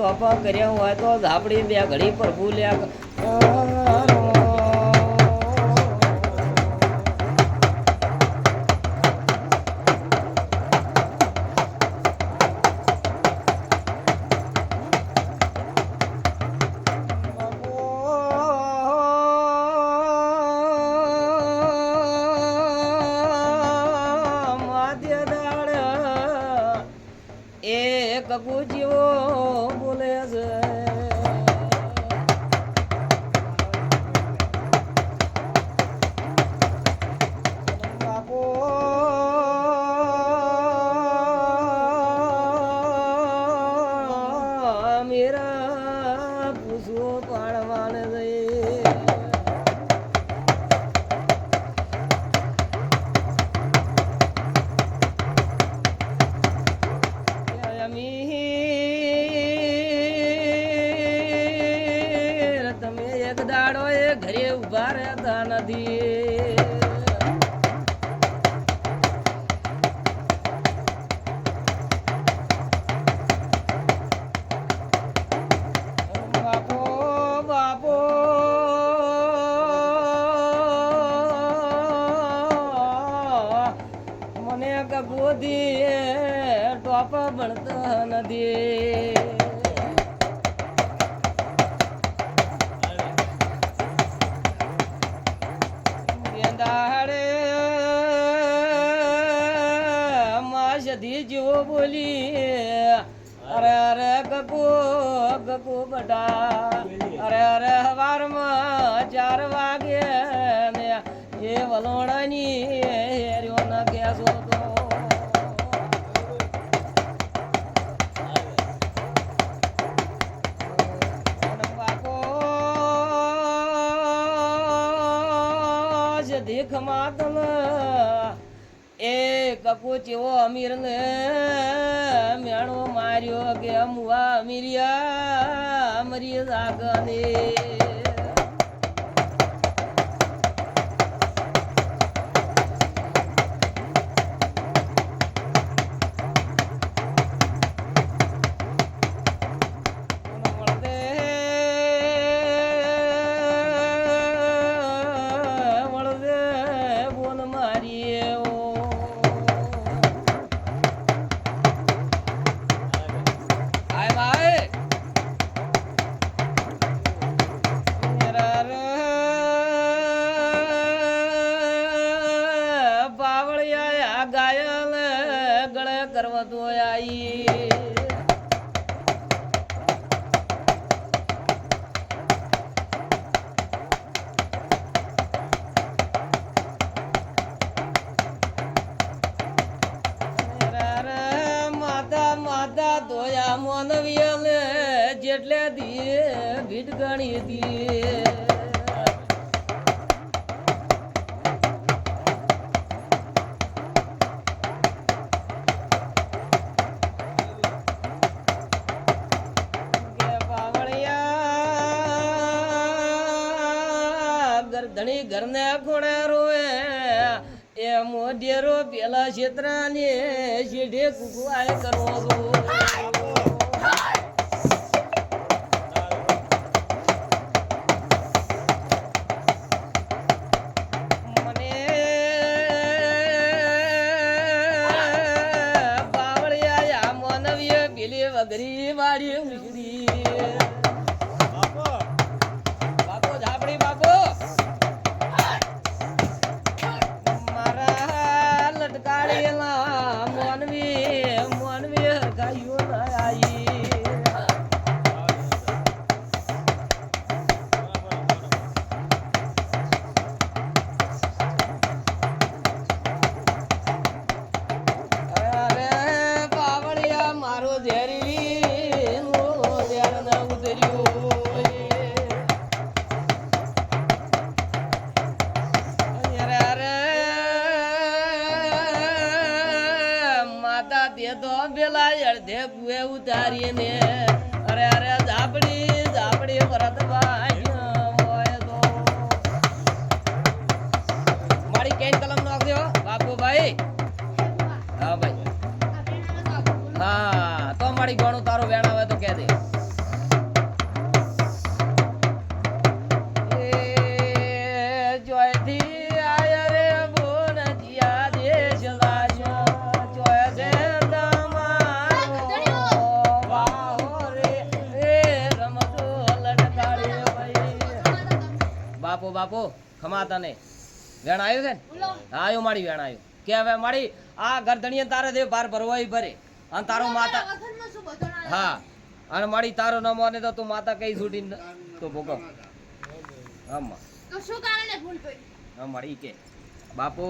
ટોપા કર્યા હોય તો ઝાપડી બે ઘડી પર ભૂલ્યા કકુ જીવો બોલે છે બાપો મેરા પૂછવો પાડવાને જઈ તમે એક દાડો એ ઘરે ઉભા રહેતા નથી બાપો બાપો મને કબૂદી ટોપ ભણતા નથી દાડે માસધી જેવો બોલી અરે અરે ગગુ ગગુ બટા અરે અરે હવારમાં 4 વાગે ને એ વલોણાની હેર્યો ના કેસો તો દેખ માતલ એ કપુ ચેવો અમીર ને મેણો માર્યો કે મુવા અમીરિયા મરી જાગને ગાયલ ગળે કરવા તો આઈ માતા માતા ધોયા મોનવિયલ જેટલે દી ભીટ ગણી દી ધણી ઘરને ખોડે રોએ એ મોઢેરો પેલા ક્ષેત્રાને શેઢે કુકવાય કરવો મને બાવળિયા મોનવીએ પેલી વગરી વાળી ઉછળી બાપો ઝાપડી બાપો લટકાડેલા મોનવી હરખાઈઓ ના આવી અરે પાવળિયા મારો ઝેરી ઝેર ના ઉતર્યું તો પેલા અડધે કુએ ઉતારીને અરે અરે ઝાપડી ઝાપડી ભરત હોય તો મારી કેન કલમ નાખજો બાપુ ભાઈ હા ભાઈ હા તો મારી ગણું તારું વેણ આવે તો કહે દે બાપુ ખમા તને વેણ આવ્યું છે ને બોલો હા આવ્યું માડી વેણ આવ્યું કે હવે માડી આ ગરદણીએ તારે દે બાર ભરવાય ભરે અને તારો માતા વખતમાં શું બધો હા અને માડી તારો ન માને તો તું માતા કઈ છૂટી તો ભોગવ હા તો શું કારણે ભૂલ કરી હા માડી કે બાપુ